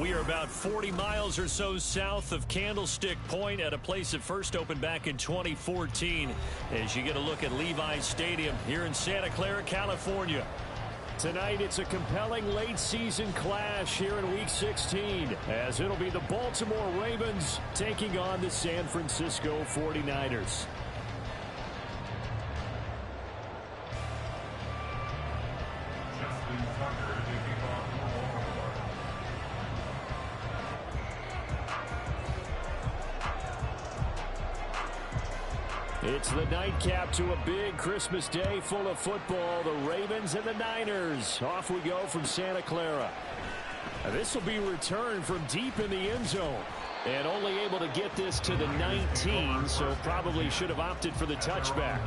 We are about 40 miles or so south of Candlestick Point at a place that first opened back in 2014 as you get a look at Levi's Stadium here in Santa Clara, California. Tonight, it's a compelling late-season clash here in Week 16 as it'll be the Baltimore Ravens taking on the San Francisco 49ers. It's the nightcap to a big Christmas day full of football. The Ravens and the Niners. Off we go from Santa Clara. This will be returned from deep in the end zone. And only able to get this to the 19, so probably should have opted for the touchback.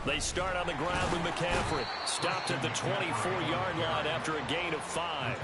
They start on the ground with McCaffrey. Stopped at the 24-yard line after a gain of 5.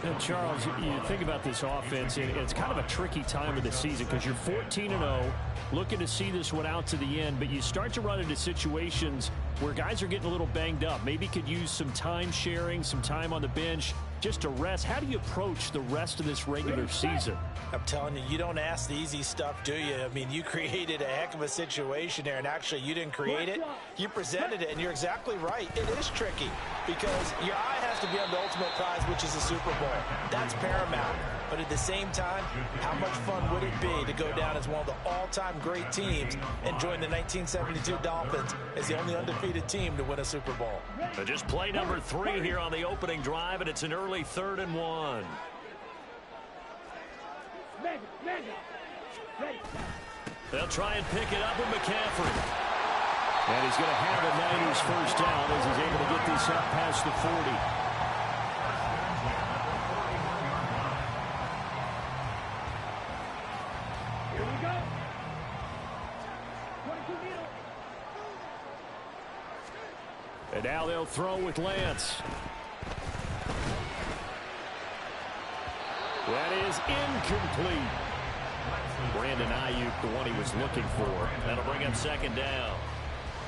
And Charles, you think about this offense, and it's kind of a tricky time of the season because you're 14-0, looking to see this one out to the end, but you start to run into situations where guys are getting a little banged up. Maybe could use some time sharing, some time on the bench just to rest. How do you approach the rest of this regular season? I'm telling you, you don't ask the easy stuff, do you? I mean, you created a heck of a situation there, and actually you didn't create it. You presented it, and you're exactly right. It is tricky because your eye has to be on the ultimate prize, which is the Super Bowl. That's paramount. But at the same time, how much fun would it be to go down as one of the all-time great teams and join the 1972 Dolphins as the only undefeated team to win a Super Bowl? So just play number 3 here on the opening drive, and it's an early 3rd and 1. They'll try and pick it up with McCaffrey. And he's going to have a Niners first down as he's able to get this up past the 40. And now they'll throw with Lance. That is incomplete. Brandon Ayuk, the one he was looking for. That'll bring up 2nd down.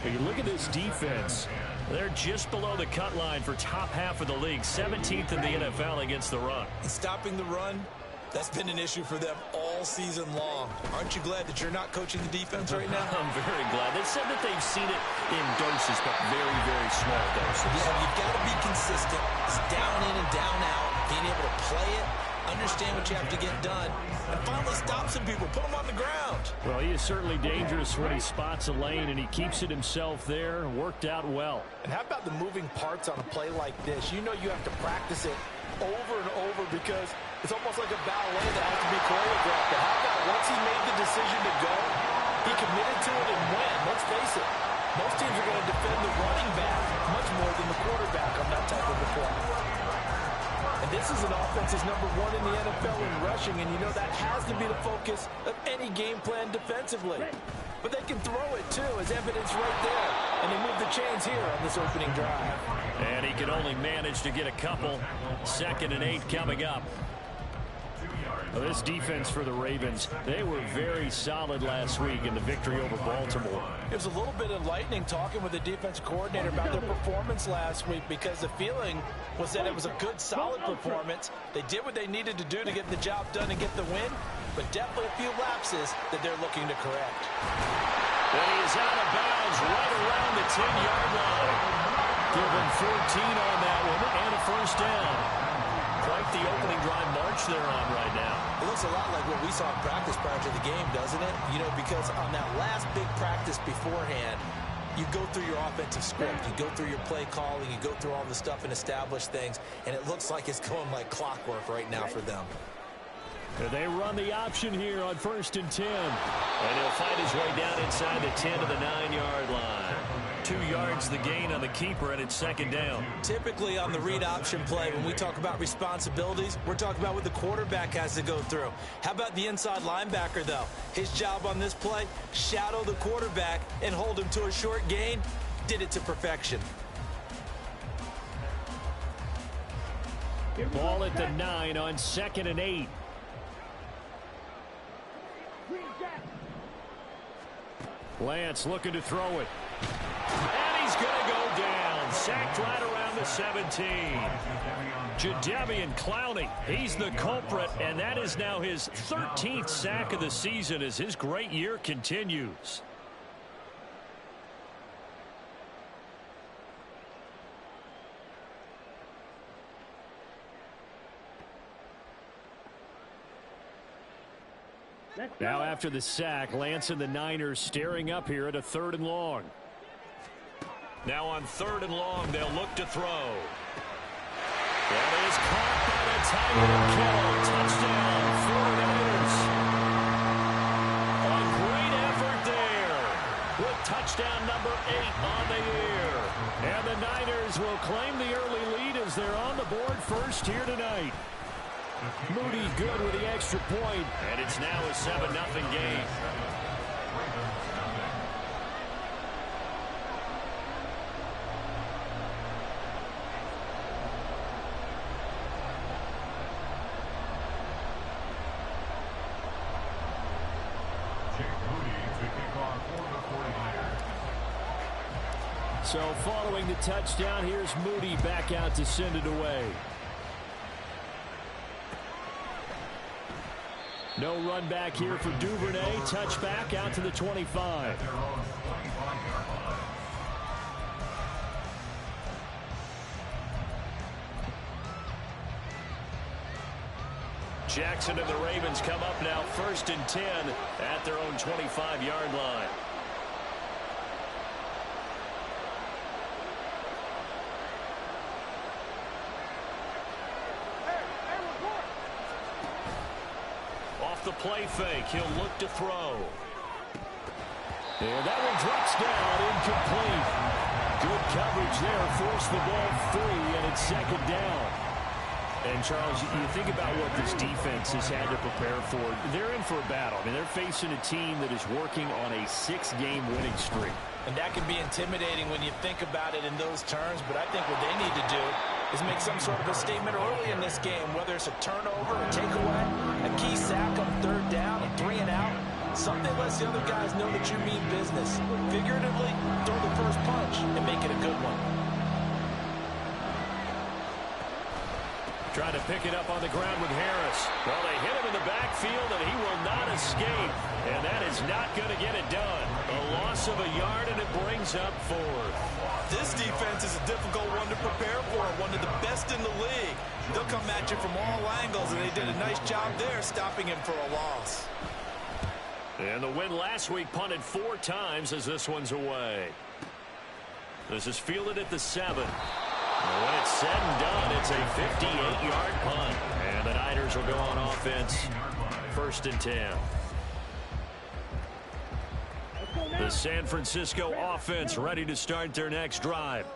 When you look at this defense, they're just below the cut line for top half of the league. 17th in the NFL against the run. Stopping the run That's been an issue for them all season long. Aren't you glad that you're not coaching the defense right now? I'm very glad. They said that they've seen it in doses, but very, very small doses. Yeah, you've got to be consistent. It's down in and down out. Being able to play it, understand what you have to get done, and finally stop some people, put them on the ground. Well, he is certainly dangerous when he spots a lane, and he keeps it himself there. Worked out well. And how about the moving parts on a play like this? You know you have to practice it over and over because it's almost like a ballet that has to be choreographed. But how about once he made the decision to go, he committed to it and went. Let's face it, most teams are going to defend the running back much more than the quarterback on that type of a play. And this is an offense that's number 1 in the NFL in rushing, and you know that has to be the focus of any game plan defensively. But they can throw it, too, as evidence right there. And they move the chains here on this opening drive. And he can only manage to get a couple. 2nd and 8 coming up. Well, this defense for the Ravens, they were very solid last week in the victory over Baltimore. It was a little bit enlightening talking with the defense coordinator about their performance last week because the feeling was that it was a good, solid performance. They did what they needed to do to get the job done and get the win, but definitely a few lapses that they're looking to correct. And he is out of bounds right around the 10-yard line. Give him 14 on that one and a first down. Quite the opening drive march they're on right now. It looks a lot like what we saw in practice prior to the game, doesn't it? You know, because on that last big practice beforehand, you go through your offensive script, you go through your play calling, you go through all the stuff and establish things, and it looks like it's going like clockwork right now for them. They run the option here on 1st and 10. And he'll fight his way down inside the 10 to the 9-yard line. 2 yards the gain on the keeper, and it's 2nd down. Typically on the read option play, when we talk about responsibilities, we're talking about what the quarterback has to go through. How about the inside linebacker, though? His job on this play, shadow the quarterback and hold him to a short gain. Did it to perfection. Ball at the 9 on 2nd and 8. Lance looking to throw it. And he's going to go down. Sacked right around the 17. Jadeveon Clowney, he's the culprit, and that is now his 13th sack of the season as his great year continues. Now after the sack, Lance and the Niners staring up here at a 3rd and long. Now on 3rd and long, they'll look to throw. That is caught by the tight end, Kittle. Touchdown, 49ers. A great effort there with touchdown number 8 on the year. And the Niners will claim the early lead as they're on the board first here tonight. Moody good with the extra point, and it's now a 7-0 game. So following the touchdown, here's Moody back out to send it away. No run back here for Duvernay. Touchback out to the 25. Jackson and the Ravens come up now 1st and 10 at their own 25-yard line. The play fake. He'll look to throw. And that one drops down, incomplete. Good coverage there. Forced the ball free, and it's 2nd down. And, Charles, you think about what this defense has had to prepare for. They're in for a battle. I mean, they're facing a team that is working on a 6-game winning streak. And that can be intimidating when you think about it in those terms, but I think what they need to do is make some sort of a statement early in this game, whether it's a turnover, a takeaway, a key sack on 3rd down, a 3 and out. Something lets the other guys know that you mean business. Figuratively, throw the first punch and make it a good one. Trying to pick it up on the ground with Harris. Well, they hit him in the backfield, and he will not escape. And that is not going to get it done. A loss of a yard, and it brings up 4th. This defense is a difficult one to prepare for, one of the best in the league. They'll come at you from all angles, and they did a nice job there stopping him for a loss. And the win last week punted 4 times as this one's away. This is fielded at the 7. And when it's said and done, it's a 58-yard punt. And the Niners will go on offense. 1st and 10. The San Francisco offense ready to start their next drive.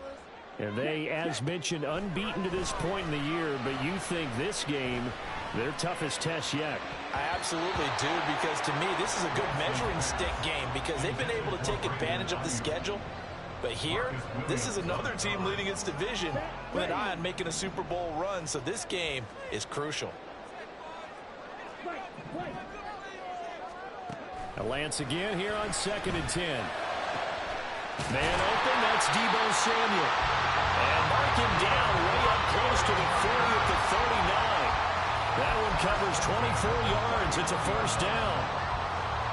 And they, as mentioned, unbeaten to this point in the year, but you think this game, their toughest test yet. I absolutely do, because to me, this is a good measuring stick game because they've been able to take advantage of the schedule. But here, this is another team leading its division with an eye on making a Super Bowl run, so this game is crucial. Lance again here on 2nd and 10. Man open, that's Deebo Samuel. And mark him down way up close to the 40 at the 39. That one covers 24 yards. It's a 1st down.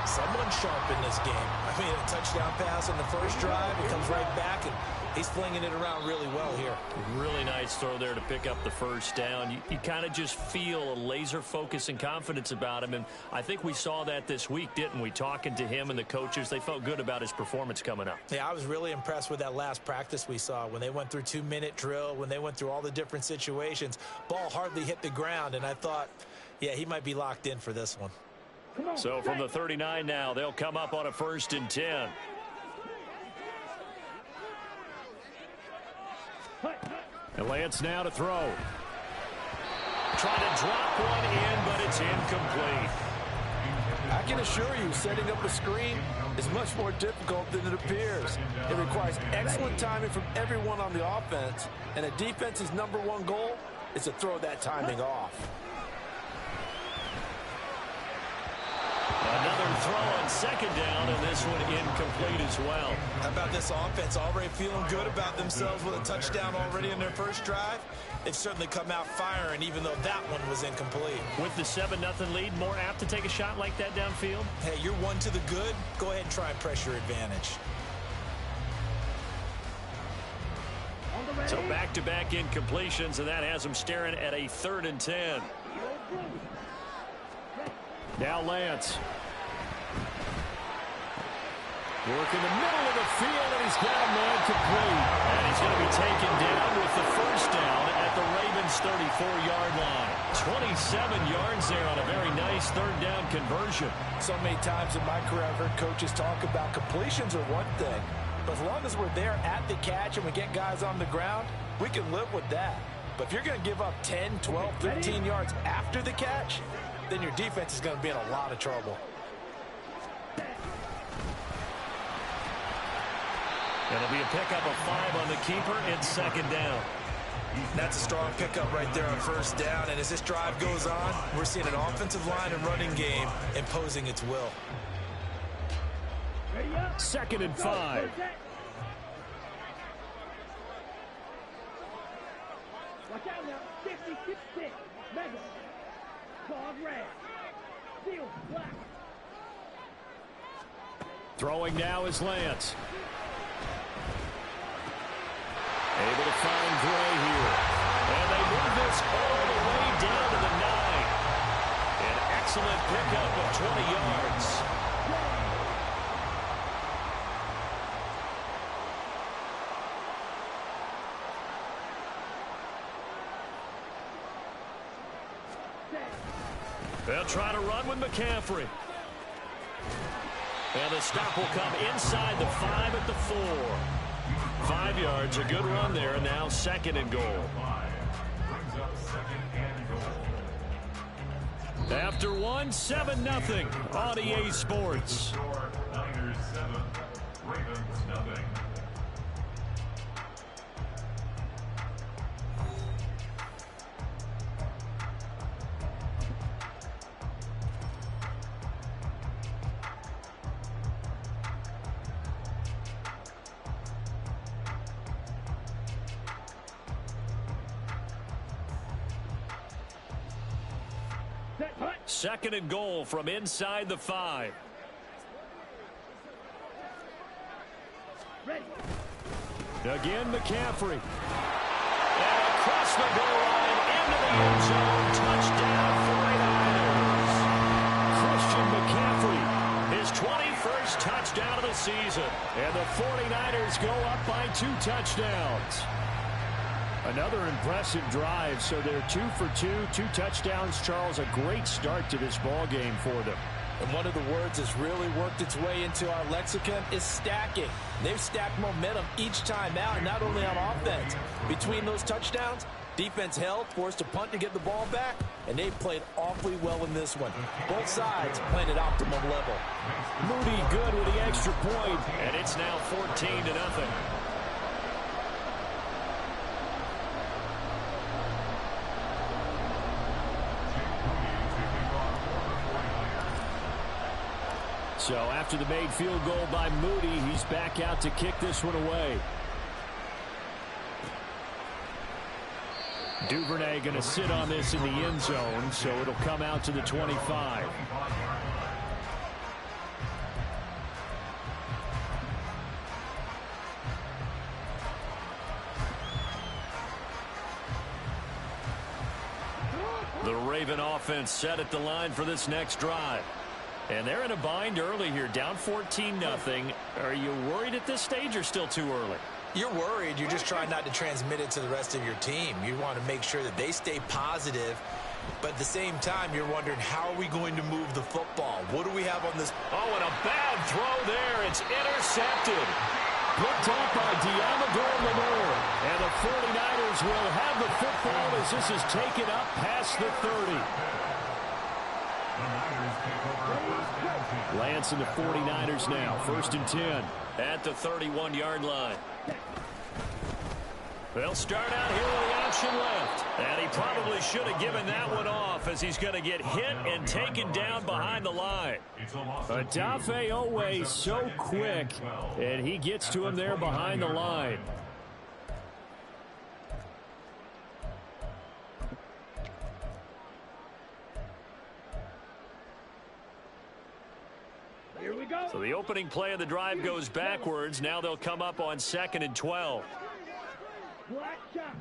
Someone sharp in this game. I mean, a touchdown pass on the first drive. It comes right back, and he's flinging it around really well here. Really nice throw there to pick up the 1st down. You kind of just feel a laser focus and confidence about him, and I think we saw that this week, didn't we? Talking to him and the coaches, they felt good about his performance coming up. Yeah, I was really impressed with that last practice we saw when they went through 2-minute drill, when they went through all the different situations. Ball hardly hit the ground, and I thought, yeah, he might be locked in for this one. So from the 39 now, they'll come up on a 1st and 10. And Lance now to throw. Trying to drop one in, but it's incomplete. I can assure you, setting up a screen is much more difficult than it appears. It requires excellent timing from everyone on the offense, and a defense's #1 goal is to throw that timing off. Another throw on 2nd down, and this one incomplete as well. How about this offense already feeling good about themselves with a touchdown already in their first drive? They've certainly come out firing, even though that one was incomplete. With the 7-0 lead, more apt to take a shot like that downfield? Hey, you're 1 to the good. Go ahead and try and press your advantage. So back-to-back incompletions, and that has them staring at a 3rd and 10. Now Lance. Working the middle of the field, and he's got a man complete. And he's going to be taken down with the 1st down at the Ravens' 34-yard line. 27 yards there on a very nice 3rd down conversion. So many times in my career, I've heard coaches talk about completions are one thing, but as long as we're there at the catch and we get guys on the ground, we can live with that. But if you're going to give up 10, 12, 13 yards after the catch, then your defense is going to be in a lot of trouble. It'll be a pickup of 5 on the keeper. It's 2nd down. That's a strong pickup right there on 1st down. And as this drive goes on, we're seeing an offensive line and running game imposing its will. 2nd and 5. Watch out now. 50-6. Mega. Dog red. Steel black. Throwing now is Lance. Able to find Gray here. And they move this all the way down to the 9. An excellent pickup of 20 yards. They'll try to run with McCaffrey. And the stop will come inside the 5 at the 4. 5 yards, a good run there, and now 2nd and goal. After 1, 7-0 on EA Sports. Niners 7, Ravens nothing. Second and goal from inside the 5. Ready. Again, McCaffrey. And across the goal line into the end zone. Touchdown, 49ers. Christian McCaffrey, his 21st touchdown of the season. And the 49ers go up by 2 touchdowns. Another impressive drive, so they're 2 for 2, 2 touchdowns. Charles, a great start to this ball game for them. And one of the words that's really worked its way into our lexicon is stacking. They've stacked momentum each time out, not only on offense. Between those touchdowns, defense held, forced a punt to get the ball back, and they played awfully well in this one. Both sides playing at optimum level. Moody good with the extra point, and it's now 14-0. So after the made field goal by Moody, he's back out to kick this one away. Duvernay going to sit on this in the end zone, so it'll come out to the 25. The Raven offense set at the line for this next drive. And they're in a bind early here, down 14-0. Are you worried at this stage or still too early? You're worried. You're just trying not to transmit it to the rest of your team. You want to make sure that they stay positive. But at the same time, you're wondering, how are we going to move the football? What do we have on this? Oh, and a bad throw there. It's intercepted. Picked up by Diamador Lenore. And the 49ers will have the football as this is taken up past the 30. Lance and the 49ers now. 1st and 10 at the 31-yard line. They'll start out here with the option left. And he probably should have given that one off as he's going to get hit and taken down behind the line. Odafe Owe so quick, and he gets to him there behind the line. Here we go. So the opening play of the drive goes backwards. Now they'll come up on 2nd and 12. Black shot.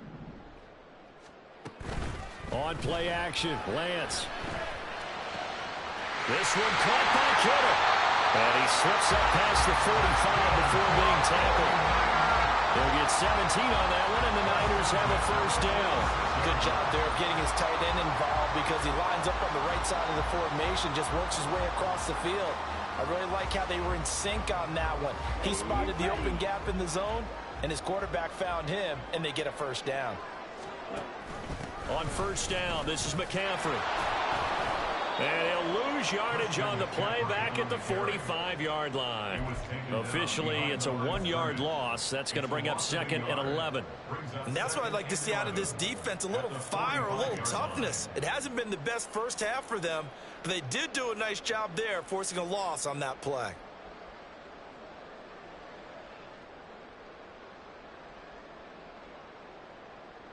On play action, Lance. This one caught by Kittle. And he slips up past the 45 before being tackled. They'll get 17 on that one, and the Niners have a 1st down. Good job there of getting his tight end involved because he lines up on the right side of the formation, just works his way across the field. I really like how they were in sync on that one. He spotted the open gap in the zone, and his quarterback found him, and they get a 1st down. On 1st down, this is McCaffrey. And he'll lose yardage on the play back at the 45-yard line. Officially, it's a 1-yard loss. That's going to bring up 2nd and 11. And that's what I'd like to see out of this defense, a little fire, a little toughness. It hasn't been the best first half for them, but they did do a nice job there, forcing a loss on that play.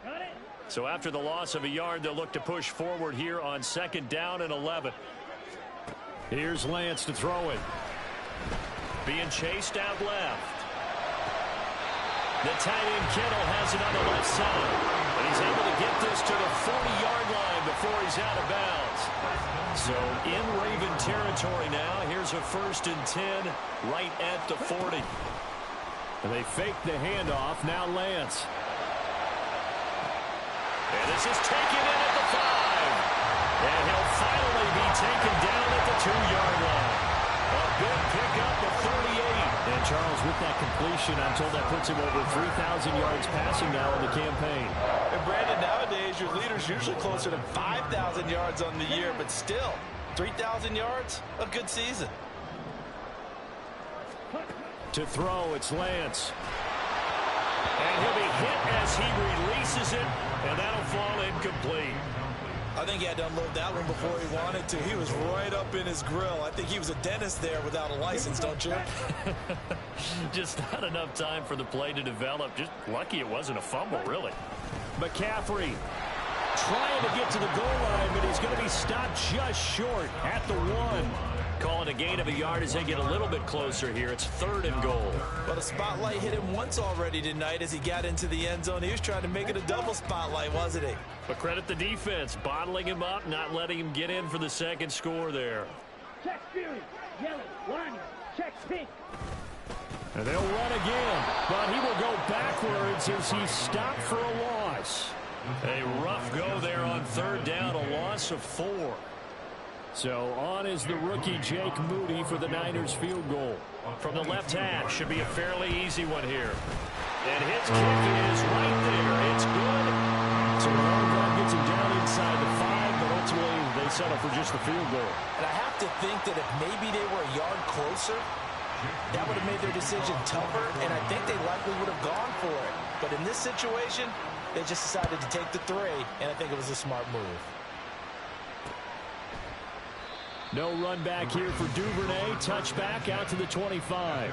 Got it. So after the loss of a yard, they'll look to push forward here on 2nd down and 11. Here's Lance to throw it. Being chased out left. The tight end Kittle has it on the left side. And he's able to get this to the 40-yard line before he's out of bounds. So in Raven territory now. Here's a 1st and 10 right at the 40. And they fake the handoff. Now Lance. And this is taken in at the 5. And he'll finally be taken down at the 2-yard line. A big pickup of 38. And Charles, with that completion, I'm told that puts him over 3,000 yards passing now in the campaign. And Brandon, nowadays your leader's usually closer to 5,000 yards on the year, but still, 3,000 yards, a good season. To throw, it's Lance. And he'll be hit as he releases it, and that'll fall incomplete. I think he had to unload that one before he wanted to. He was right up in his grill. I think he was a dentist there without a license, don't you? Just not enough time for the play to develop. Just lucky it wasn't a fumble, really. McCaffrey trying to get to the goal line, but he's going to be stopped just short at the 1. Calling a gain of a yard as they get a little bit closer here. It's 3rd and goal. Well, the spotlight hit him once already tonight as he got into the end zone. He was trying to make it a double spotlight, wasn't he? But credit the defense, bottling him up, not letting him get in for the second score there. Check Fury. Yellow. Line. Check pink. And they'll run again, but he will go backwards as he's stopped for a loss. A rough go there on 3rd down, a loss of 4. So on is the rookie Jake Moody for the Niners field goal. From the left hash, should be a fairly easy one here. And his kick is right there. It's good. So Oregon gets him down inside the 5, but ultimately they settle for just the field goal. And I have to think that if maybe they were a yard closer, that would have made their decision tougher, and I think they likely would have gone for it. But in this situation, they just decided to take the 3, and I think it was a smart move. No run back here for Duvernay. Touchback out to the 25.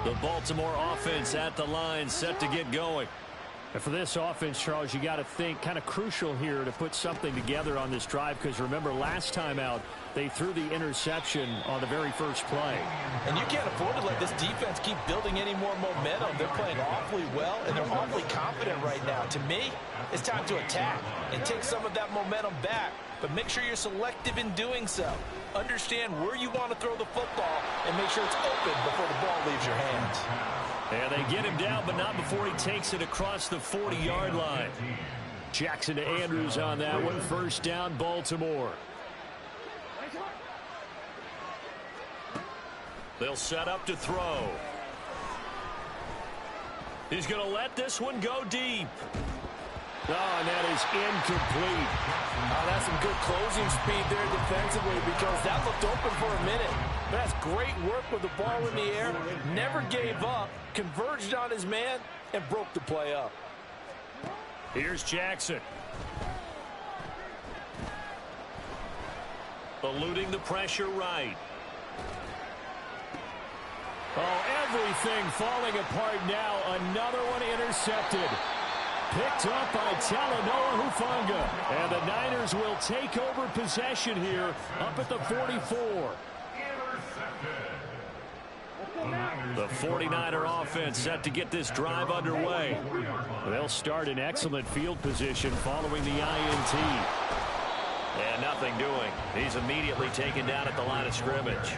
The Baltimore offense at the line, set to get going. And for this offense, Charles, you got to think kind of crucial here to put something together on this drive, because remember last time out they threw the interception on the very first play. And you can't afford to let this defense keep building any more momentum. They're playing awfully well, and they're awfully confident right now. To me, it's time to attack and take some of that momentum back, but make sure you're selective in doing so. Understand where you want to throw the football and make sure it's open before the ball leaves your hands. And they get him down, but not before he takes it across the 40-yard line. Jackson to Andrews on that one. 1st down, Baltimore. They'll set up to throw. He's going to let this one go deep. Oh, and that is incomplete. Oh, that's some good closing speed there defensively, because that looked open for a minute. But that's great work with the ball in the air. Never gave up, converged on his man, and broke the play up. Here's Jackson. Eluding the pressure right. Oh, everything falling apart now. Another one intercepted. Picked up by Talanoa Hufanga. And the Niners will take over possession here up at the 44. The 49er offense set to get this drive underway. They'll start in excellent field position following the INT. And nothing doing. He's immediately taken down at the line of scrimmage.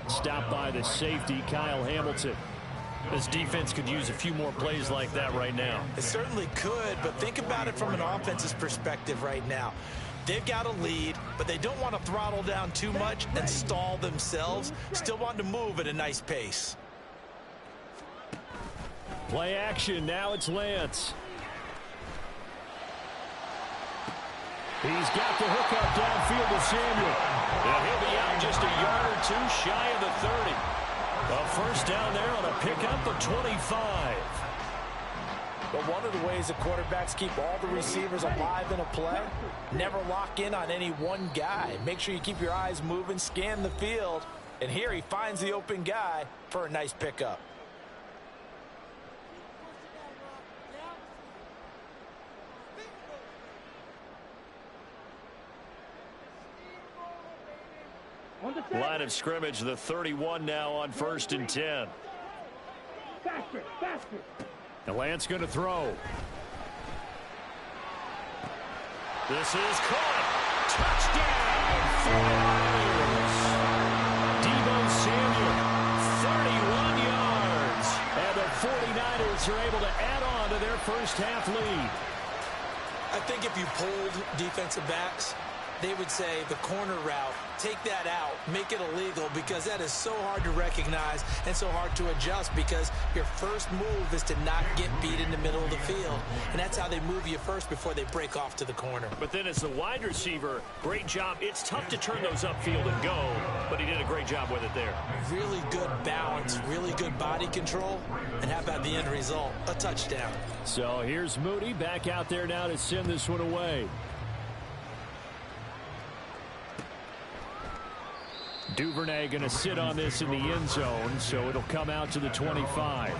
Stopped by the safety, Kyle Hamilton. This defense could use a few more plays like that right now. It certainly could, but think about it from an offense's perspective right now. They've got a lead, but they don't want to throttle down too much and stall themselves. Still want to move at a nice pace. Play action. Now it's Lance. He's got the hook up downfield to Samuel. And he'll be out just a yard or 2 shy of the 30. A 1st down there on a pickup of 25. But one of the ways the quarterbacks keep all the receivers alive in a play, never lock in on any one guy. Make sure you keep your eyes moving, scan the field, and here he finds the open guy for a nice pickup. Line of scrimmage, the 31 now on 1st and 10. Faster, faster. And Lance going to throw. This is caught. Touchdown, 49ers. Deebo Samuel, 31 yards. And the 49ers are able to add on to their first half lead. I think if you polled defensive backs, they would say the corner route, take that out, make it illegal, because that is so hard to recognize and so hard to adjust, because your first move is to not get beat in the middle of the field. And that's how they move you first before they break off to the corner. But then as the wide receiver, great job. It's tough to turn those upfield and go, but he did a great job with it there. Really good balance, really good body control, and how about the end result? A touchdown. So here's Moody back out there now to send this one away. Duvernay going to sit on this in the end zone, so it'll come out to the 25.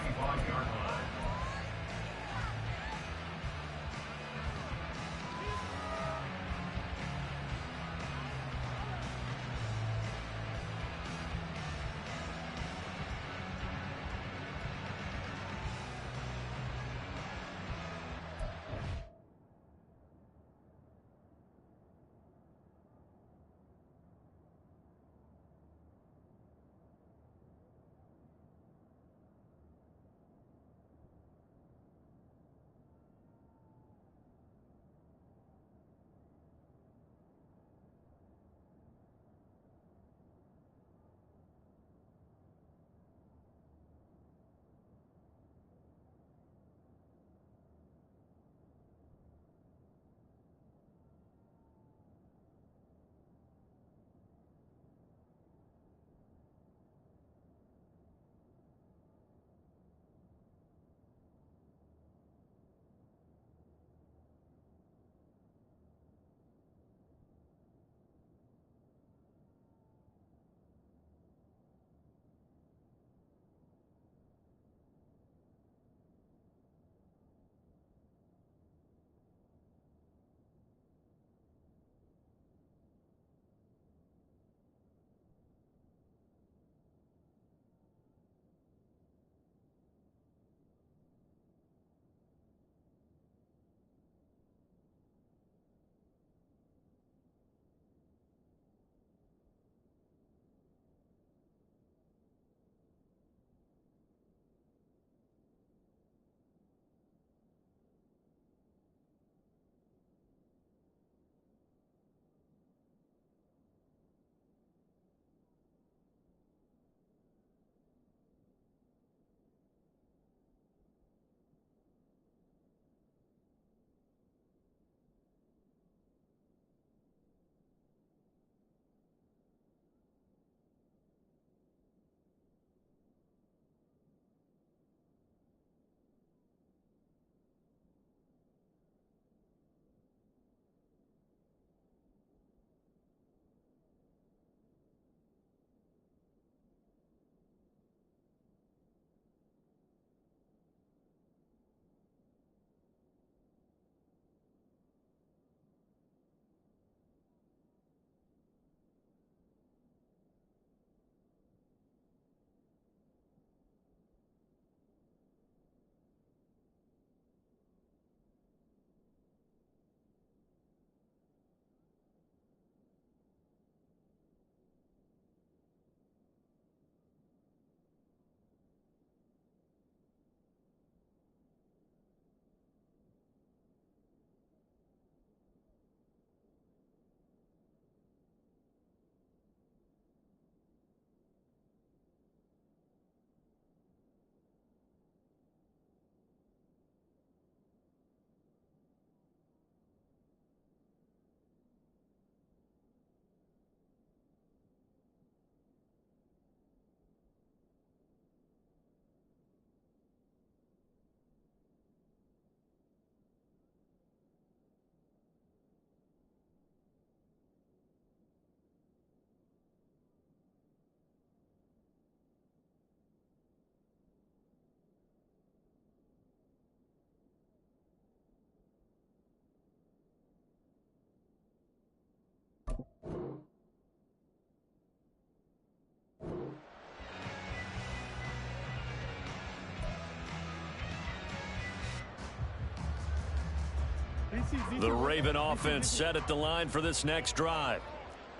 The Raven offense set at the line for this next drive.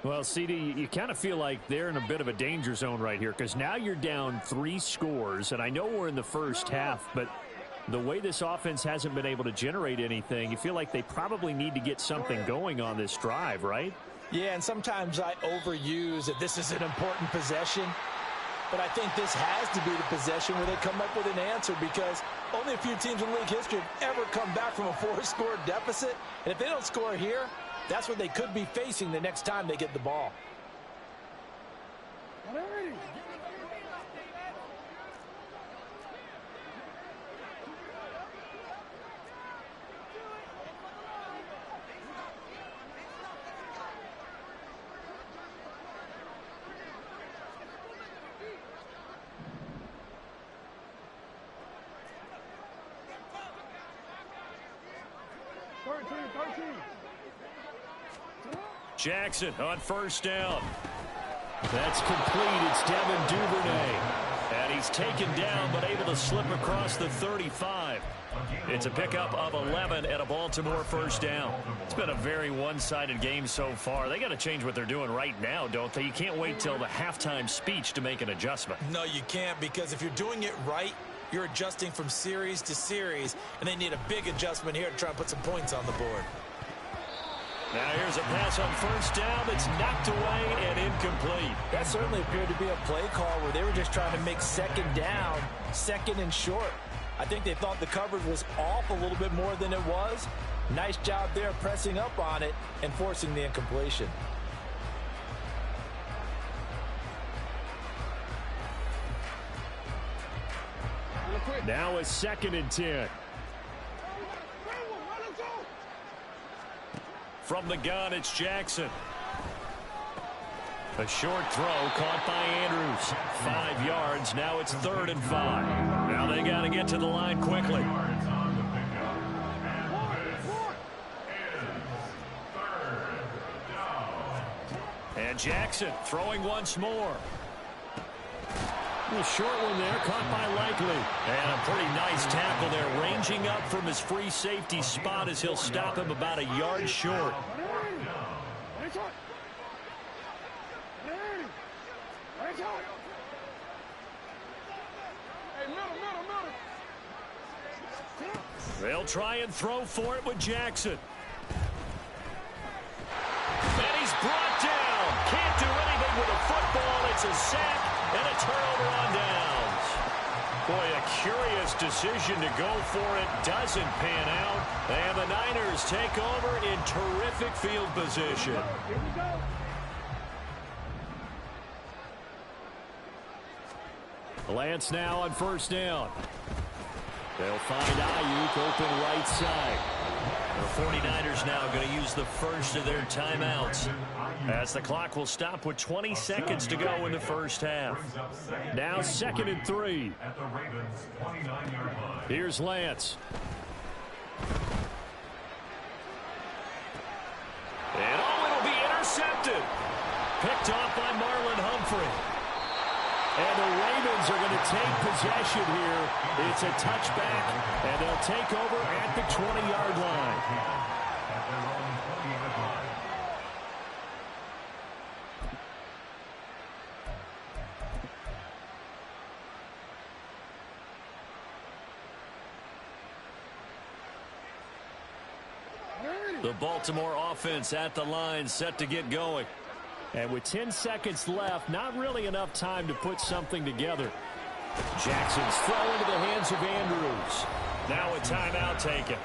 Well, CD, you kind of feel like they're in a bit of a danger zone right here because now you're down 3 scores, and I know we're in the first half, but the way this offense hasn't been able to generate anything, you feel like they probably need to get something going on this drive, right? Yeah, and sometimes I overuse that this is an important possession, but I think this has to be the possession where they come up with an answer because only a few teams in league history have ever come back from a 4-score deficit, and if they don't score here, that's what they could be facing the next time they get the ball. Jackson on first down. That's complete. It's Devin Duvernay. And he's taken down but able to slip across the 35. It's a pickup of 11 and a Baltimore first down. It's been a very one-sided game so far. They got to change what they're doing right now, don't they? You can't wait till the halftime speech to make an adjustment. No, you can't, because if you're doing it right, you're adjusting from series to series, and they need a big adjustment here to try and put some points on the board. Now here's a pass on first down that's knocked away and incomplete. That certainly appeared to be a play call where they were just trying to make second down, second and short. I think they thought the coverage was off a little bit more than it was. Nice job there pressing up on it and forcing the incompletion. Now a 2nd and 10. From the gun, it's Jackson. A short throw caught by Andrews. 5 yards. Now it's 3rd and 5. Now they got to get to the line quickly. And Jackson throwing once more. A short one there, caught by Likely. And a pretty nice tackle there, ranging up from his free safety spot as he'll stop him about a yard short. They'll try and throw for it with Jackson. And he's brought down. Can't do anything with a football. It's a sack and a turnover on downs. Boy, a curious decision to go for it. Doesn't pan out. And the Niners take over in terrific field position. Lance now on first down. They'll find Ayuk open right side. The 49ers now going to use the first of their timeouts, as the clock will stop with 20 seconds to go in the first half. Now 2nd and 3. Here's Lance. And it'll be intercepted. Picked off by Marlon Humphrey. And the Ravens are going to take possession here. It's a touchback, and they'll take over at the 20-yard line. The Baltimore offense at the line, set to get going. And with 10 seconds left, not really enough time to put something together. Jackson's throw into the hands of Andrews. Now a timeout taken.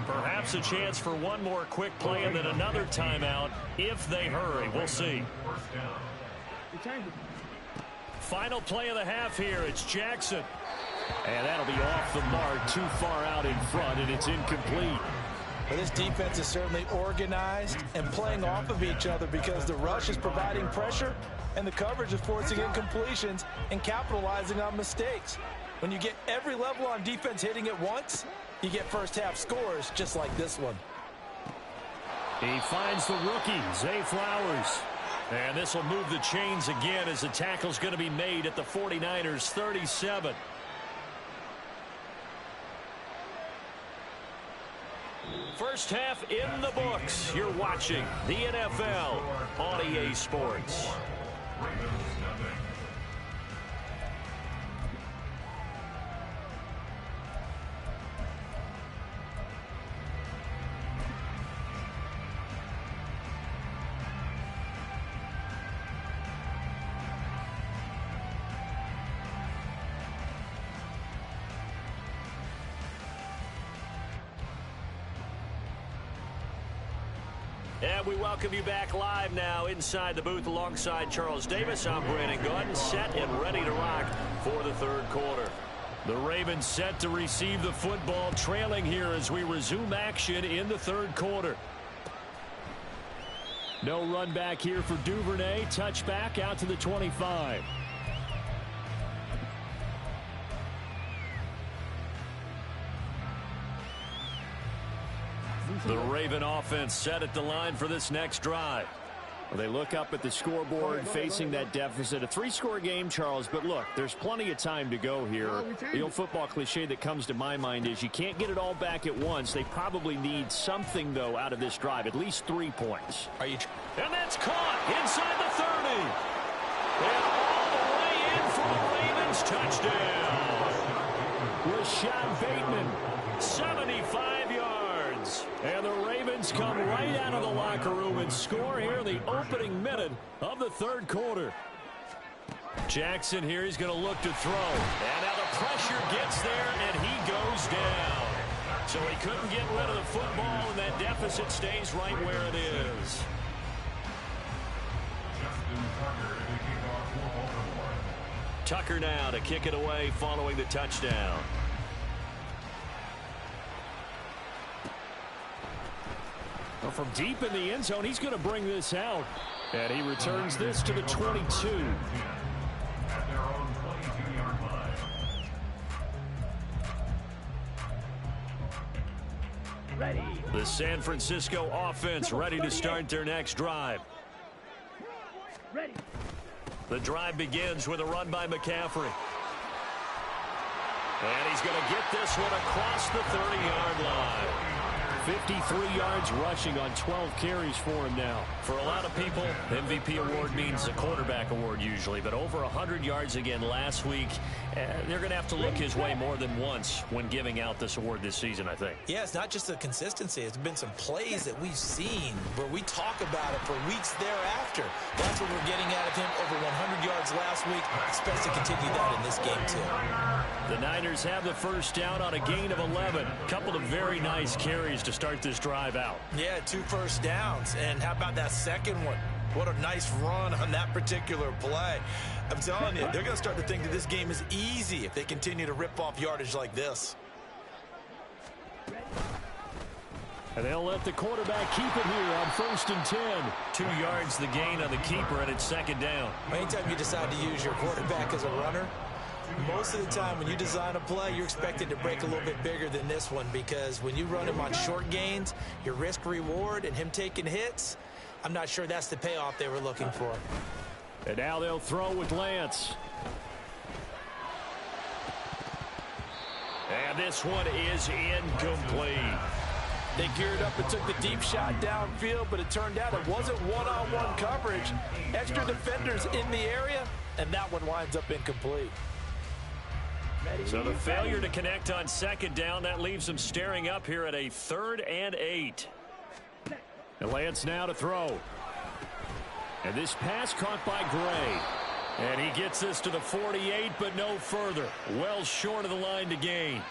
Perhaps a chance for one more quick play and then another timeout if they hurry. We'll see. Final play of the half here. It's Jackson. And that'll be off the mark, too far out in front, and it's incomplete. Well, this defense is certainly organized and playing off of each other because the rush is providing pressure and the coverage is forcing incompletions and capitalizing on mistakes. When you get every level on defense hitting at once, you get first half scores just like this one. He finds the rookie, Zay Flowers. And this will move the chains again as the tackle's going to be made at the 49ers 37. First half in the books. You're watching the NFL on EA Sports. And we welcome you back live now inside the booth alongside Charles Davis. I'm Brandon Gordon, set and ready to rock for the third quarter. The Ravens set to receive the football, trailing here as we resume action in the third quarter. No run back here for Duvernay. Touchback out to the 25. The Raven offense set at the line for this next drive. Well, they look up at the scoreboard facing that deficit. A 3-score game, Charles, but look, there's plenty of time to go here. The old football cliche that comes to my mind is you can't get it all back at once. They probably need something, though, out of this drive, at least 3 points. And that's caught inside the 30. And all the way in for a Ravens touchdown. Rashad Bateman, 75 yards. And the Ravens come right out of the locker room and score here in the opening minute of the third quarter. Jackson here, he's going to look to throw. And now the pressure gets there, and he goes down. So he couldn't get rid of the football, and that deficit stays right where it is. Tucker now to kick it away following the touchdown. Well, from deep in the end zone, he's going to bring this out. And he returns this to the 22. At their own 22-yard line. Ready. The San Francisco offense ready to start their next drive. Ready. The drive begins with a run by McCaffrey. And he's going to get this one across the 30-yard line. 53 yards rushing on 12 carries for him now. For a lot of people, MVP award means the quarterback award usually, but over 100 yards again last week. They're going to have to look his way more than once when giving out this award this season, I think. Yeah, it's not just the consistency. It's been some plays that we've seen where we talk about it for weeks thereafter. That's what we're getting out of him. Over 100 yards last week. Expects to continue that in this game, too. The Niners have the first down on a gain of 11. Couple of very nice carries to start this drive out. Yeah, 2 first downs. And how about that second one? What a nice run on that particular play. I'm telling you, they're going to start to think that this game is easy if they continue to rip off yardage like this. And they'll let the quarterback keep it here on 1st and 10. 2 yards the gain on the keeper, and it's 2nd down. Anytime you decide to use your quarterback as a runner, most of the time when you design a play, you're expected to break a little bit bigger than this one, because when you run him on short gains, your risk-reward and him taking hits, I'm not sure that's the payoff they were looking for. And now they'll throw with Lance. And this one is incomplete. They geared up and took the deep shot downfield, but it turned out it wasn't one-on-one coverage. Extra defenders in the area, and that one winds up incomplete. So the failure to connect on 2nd down, that leaves them staring up here at a 3rd and 8. And Lance now to throw. And this pass caught by Gray. And he gets this to the 48, but no further. Well short of the line to gain.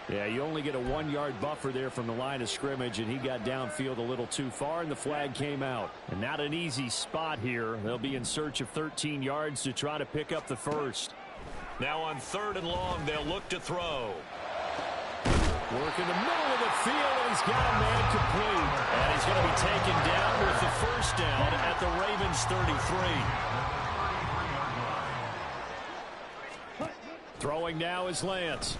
Yeah, you only get a 1-yard buffer there from the line of scrimmage, and he got downfield a little too far, and the flag came out. And not an easy spot here. They'll be in search of 13 yards to try to pick up the first. Now on 3rd and long, they'll look to throw. Work in the middle of the field, and he's got a man complete. And he's going to be taken down with the first down at the Ravens 33. Throwing now is Lance.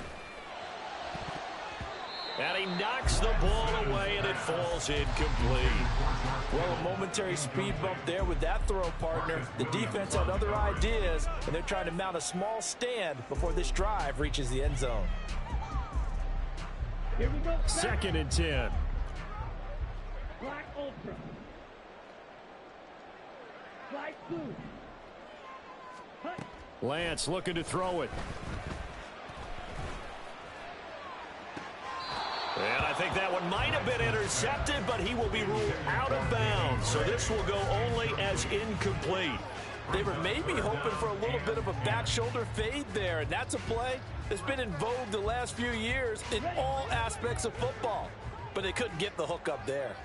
And he knocks the ball away, and it falls incomplete. Well, a momentary speed bump there with that throw, partner. The defense had other ideas, and they're trying to mount a small stand before this drive reaches the end zone. Here we go. 2nd and 10. Black Ultra. Black Blue. Hut. Lance looking to throw it. And I think that one might have been intercepted, but he will be ruled out of bounds. So this will go only as incomplete. They were maybe hoping for a little bit of a back shoulder fade there, and that's a play that's been in vogue the last few years in all aspects of football. But they couldn't get the hook up there.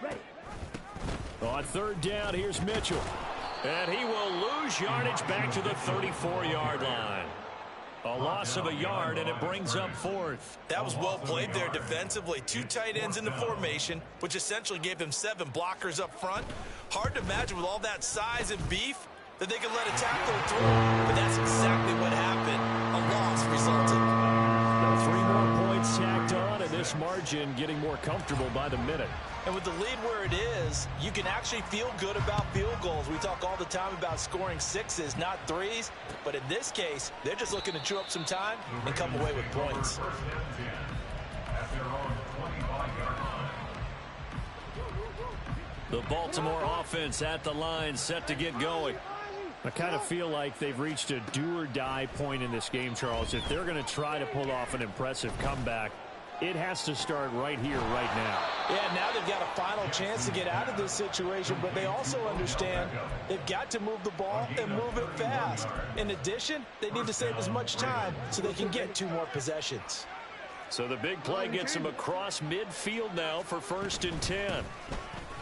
Ready. On 3rd down, here's Mitchell. And he will lose yardage back to the 34-yard line. A loss of a yard, and it brings up 4th. That was well played there defensively. 2 tight ends in the formation, which essentially gave them 7 blockers up front. Hard to imagine with all that size and beef that they could let a tackle through. But that's exactly what happened. A loss resulted. The this margin getting more comfortable by the minute. And with the lead where it is, you can actually feel good about field goals. We talk all the time about scoring sixes, not threes. But in this case, they're just looking to chew up some time and come away with points. At their own 25-yard line. The Baltimore offense at the line, set to get going. I kind of feel like they've reached a do-or-die point in this game, Charles. If they're going to try to pull off an impressive comeback, it has to start right here, right now. Yeah, now they've got a final chance to get out of this situation, but they also understand they've got to move the ball and move it fast. In addition, they need to save as much time so they can get 2 more possessions. So the big play gets him across midfield now for 1st and 10.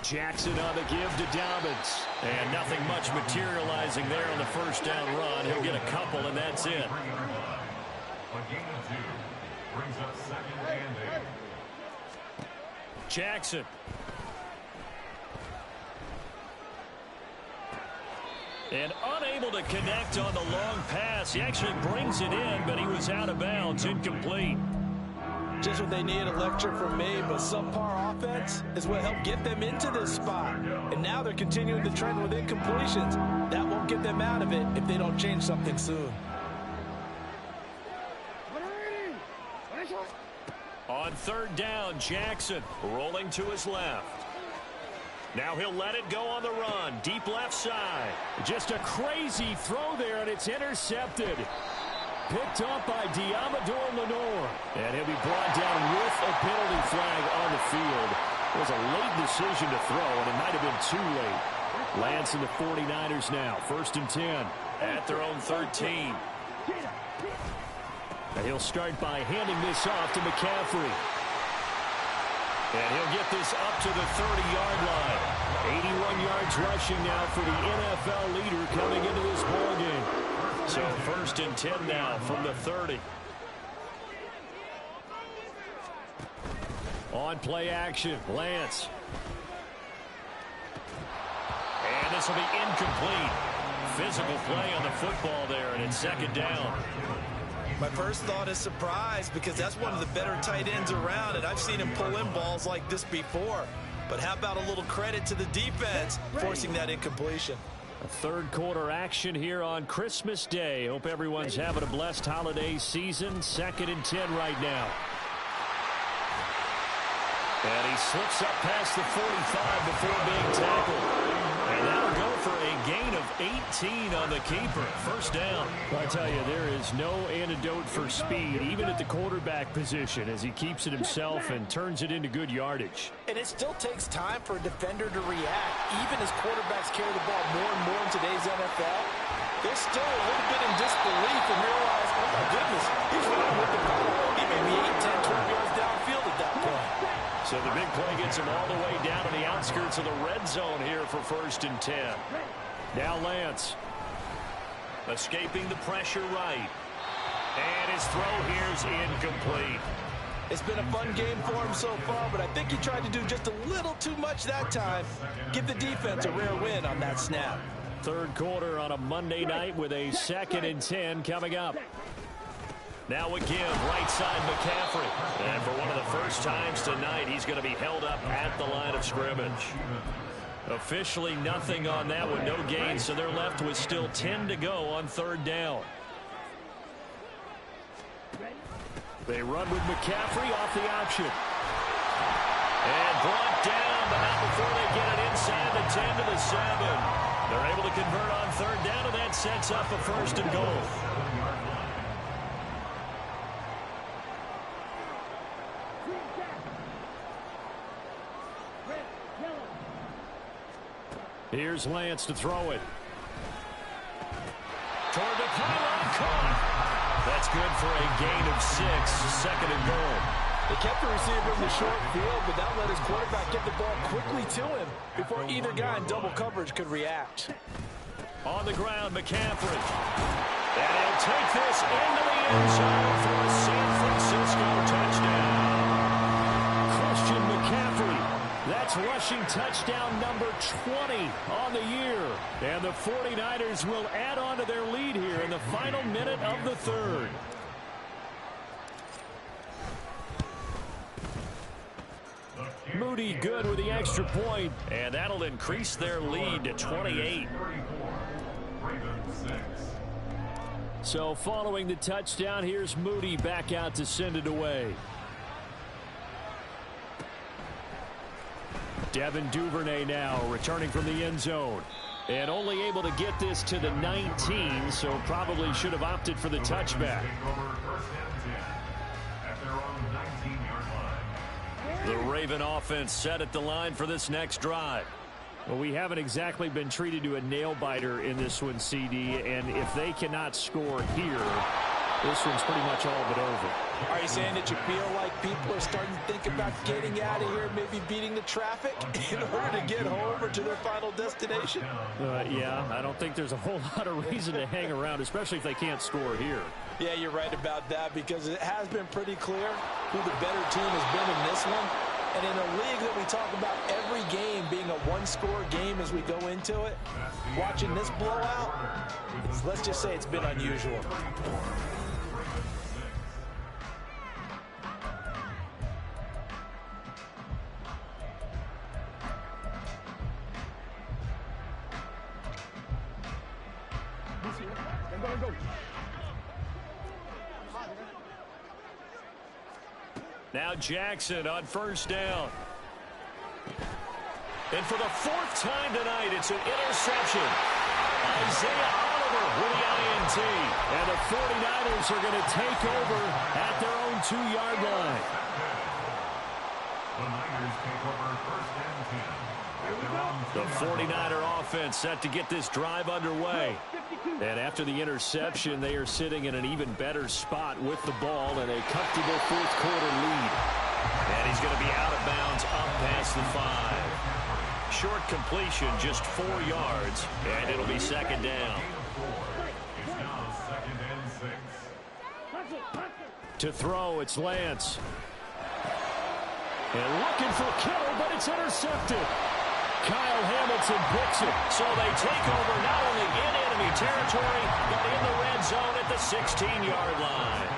Jackson on the give to Dobbins. And nothing much materializing there on the first down run. He'll get a couple, and that's it. A gain of 2 brings up 2nd and 8. Jackson. And unable to connect on the long pass. He actually brings it in, but he was out of bounds, incomplete. Just what they need, a lecture from me, but subpar offense is what helped get them into this spot. And now they're continuing the trend with incompletions. That won't get them out of it if they don't change something soon. On 3rd down, Jackson rolling to his left. Now he'll let it go on the run. Deep left side. Just a crazy throw there, and it's intercepted. Picked up by Diamador Lenore. And he'll be brought down with a penalty flag on the field. It was a late decision to throw, and it might have been too late. Lance and the 49ers now. 1st and 10 at their own 13. And he'll start by handing this off to McCaffrey. And he'll get this up to the 30-yard line. 81 yards rushing now for the NFL leader coming into this ballgame. So 1st and 10 now from the 30. On play action, Lance. And this will be incomplete. Physical play on the football there, and it's 2nd down. My first thought is surprise, because that's one of the better tight ends around, and I've seen him pull in balls like this before. But how about a little credit to the defense forcing that incompletion? A 3rd quarter action here on Christmas Day. Hope everyone's having a blessed holiday season. 2nd and 10 right now. And he slips up past the 45 before being tackled. And that'll go for a gain of 18 on the keeper. 1st down. I tell you, there is no antidote for speed, even at the quarterback position, as he keeps it himself and turns it into good yardage. And it still takes time for a defender to react. Even as quarterbacks carry the ball more and more in today's NFL, they're still a little bit in disbelief and realize, oh my goodness, he's running with the ball. He may be 8, 10, 12 yards downfield at that point. So the big play gets him all the way down to the outskirts of the red zone here for 1st and 10. Now Lance. Escaping the pressure right. And his throw here's incomplete. It's been a fun game for him so far, but I think he tried to do just a little too much that time. Give the defense a rare win on that snap. 3rd quarter on a Monday night with a 2nd and 10 coming up. Now a give, right side McCaffrey. And for one of the first times tonight, he's going to be held up at the line of scrimmage. Officially nothing on that one, no gain, so they're left with still 10 to go on 3rd down. They run with McCaffrey off the option. And brought down, but not before they get it inside the 10 to the 7. They're able to convert on 3rd down, and that sets up a 1st and goal. Here's Lance to throw it. Toward the pylon, caught. That's good for a gain of 6, 2nd and goal. They kept the receiver in the short field, but that let his quarterback get the ball quickly to him before either guy in double coverage could react. On the ground, McCaffrey. And he'll take this into the end zone for a San Francisco touchdown. Christian McCaffrey. That's rushing touchdown number 20 on the year. And the 49ers will add on to their lead here in the final minute of the 3rd. Moody good with the extra point, and that'll increase their lead to 28. So following the touchdown, here's Moody back out to send it away. Devin Duvernay now returning from the end zone. And only able to get this to the 19, so probably should have opted for the touchback. The Raven offense set at the line for this next drive. Well, we haven't exactly been treated to a nail-biter in this one, CD, and if they cannot score here, this one's pretty much all but over. Are you saying that you feel like people are starting to think about getting out of here, maybe beating the traffic in order to get home or to their final destination? Yeah, I don't think there's a whole lot of reason to hang around, especially if they can't score here. Yeah, you're right about that, because it has been pretty clear who the better team has been in this one. And in a league that we talk about every game being a one-score game as we go into it, watching this blowout, let's just say it's been unusual. Now Jackson on first down. And for the fourth time tonight, it's an interception. Isaiah Oliver with the INT. And the 49ers are going to take over at their own 2-yard line. The Niners take over first and 10. The 49er offense set to get this drive underway. And after the interception, they are sitting in an even better spot with the ball and a comfortable fourth-quarter lead. And he's going to be out of bounds up past the 5. Short completion, just 4 yards, and it'll be second down. It's now second and 6. To throw, it's Lance. And looking for Kittle, but it's intercepted. Kyle Hamilton picks it, so they take over not only in enemy territory, but in the red zone at the 16-yard line.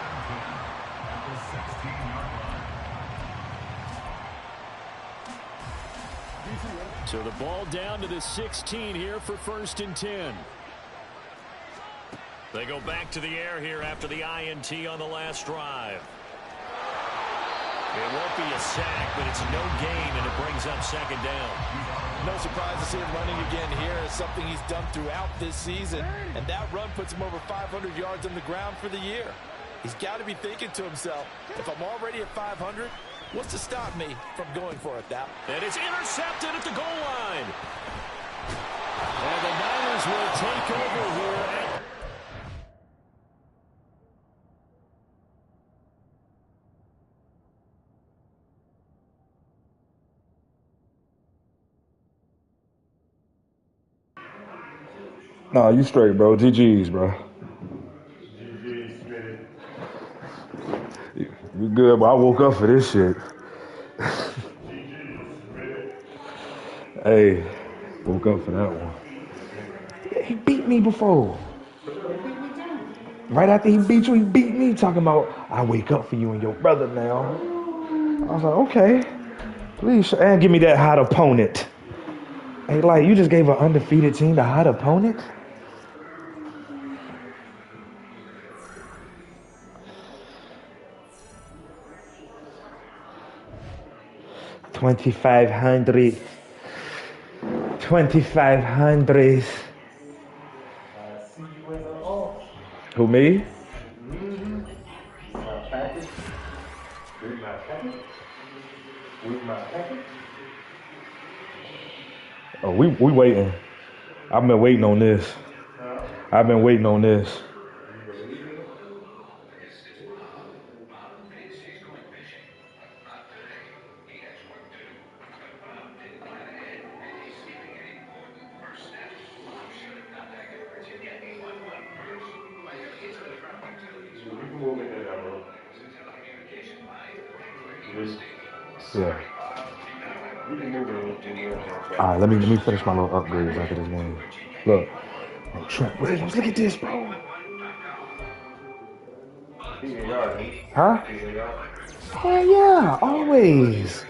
So the ball down to the 16 here for first and 10. They go back to the air here after the INT on the last drive. It won't be a sack, but it's no gain, and it brings up second down. No surprise to see him running again here. It's something he's done throughout this season, and that run puts him over 500 yards on the ground for the year. He's got to be thinking to himself, if I'm already at 500, what's to stop me from going for it now? And it's intercepted at the goal line. And the Niners will take over here. Nah, you straight, bro. GG's, bro. You good, but I woke up for this shit. Hey, woke up for that one. Yeah, he beat me before. Right after he beat you, he beat me, talking about, I wake up for you and your brother now. I was like, okay. Please, and give me that hot opponent. Hey, like, you just gave an undefeated team the hot opponent? $2,500. Who, me? Oh, we waiting. I've been waiting on this. Yeah. All right, let me finish my little upgrades after this game. Look, oh, Trent Williams, look at this, bro. Huh? Hell yeah, always.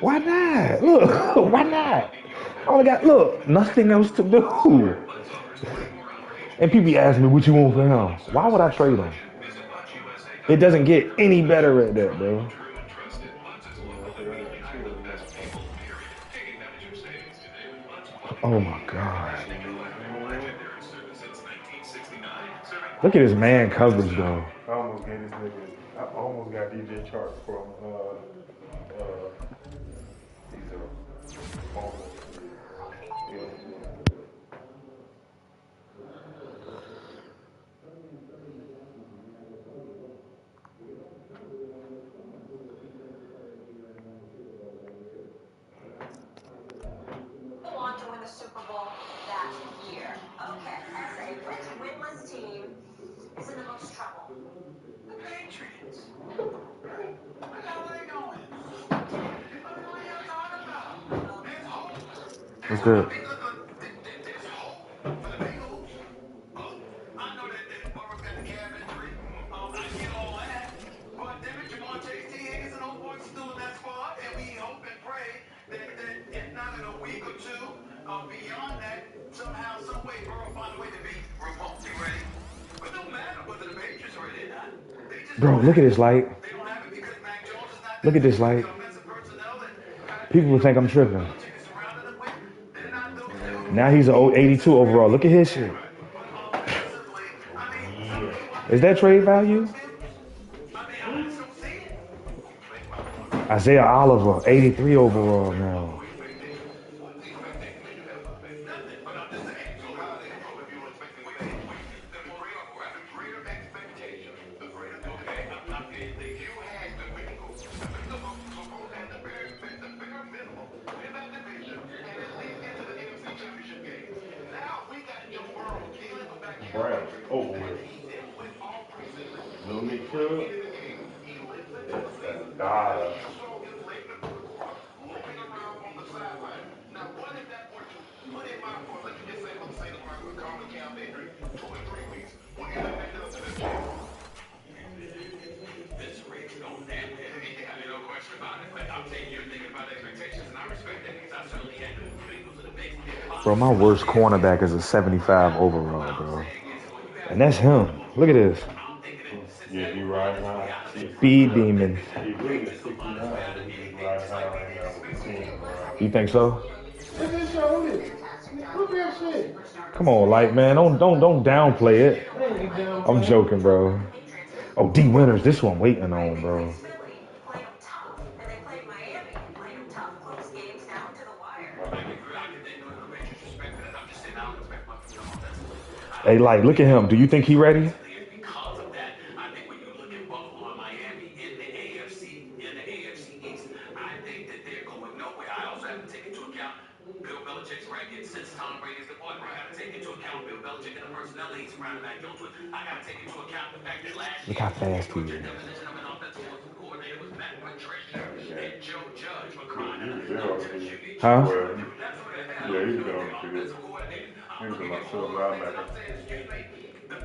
Why not? Look, why not? I only got, look, nothing else to do. And people ask me, what you want for him? Why would I trade him? It doesn't get any better at that, bro. Oh, my God. Look at his man coverage, though. I almost gave this nigga. I almost got DJ Chark from he's almost. Yeah. Want to win the Super Bowl that year. Okay, SA, which winless team is in the most trouble? The Patriots. Where the hell are they going? What the hell are you talking about? There's hope. What's good? There's hope for the Bengals. I know that Burrow's got the calf injury. I get all that. But damn it, Jamar Chase, T. Higgins, and those boys are still in that squad, and we hope and pray that if not in a week or two, beyond that, somehow, some way, Burrow find a way to be remotely ready. But no matter whether the Patriots are ready or not, they just Bro, look at this light. they don't have it because Mac Jones is not Look at this light. offensive personnel that People will think I'm tripping. Belichick is surrounded them with. They're not those. Now he's an 82 overall. Look at his shit. Is that trade value? Isaiah Oliver, 83 overall now. Browns over with. Little Nick Chubb. That's Dada. Bro, my worst cornerback is a 75 overall, bro. And that's him. Look at this. Yeah, he riding high. Speed demon. He really is 69, but he's just riding high right now with the team. You think so? Look at shoulders. Look at that shit. Come on, like, man, don't downplay it. I'm joking, bro. Oh, D Winters, this one I'm waiting on, bro. Hey, like, look at him. Do you think he ready? Because of that, I think when you look at Buffalo and Miami in the AFC East, I think that they're going nowhere. I also have to take into account Bill Belichick's record since Tom Brady's departure. I got to take into account Bill Belichick and the personnel that he's surrounded Mac Jones with. I got to take into account the fact that last Look year, how fast he is. the definition of an offensive coordinator was Matt Patricia and Joe Judge for crying out He was there on the field. Huh? Well, yeah, he's been on the field. He was in my sub linebacker.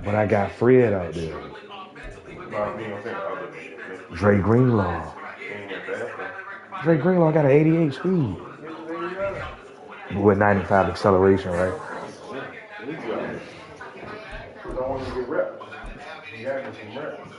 But I got Fred out there. No, I mean, I'm saying other than Dre Greenlaw. he ain't that fast, though. Dre Greenlaw got an 88 speed. With 95 acceleration, right? He's got it. Because I want him to get reps. He had some reps.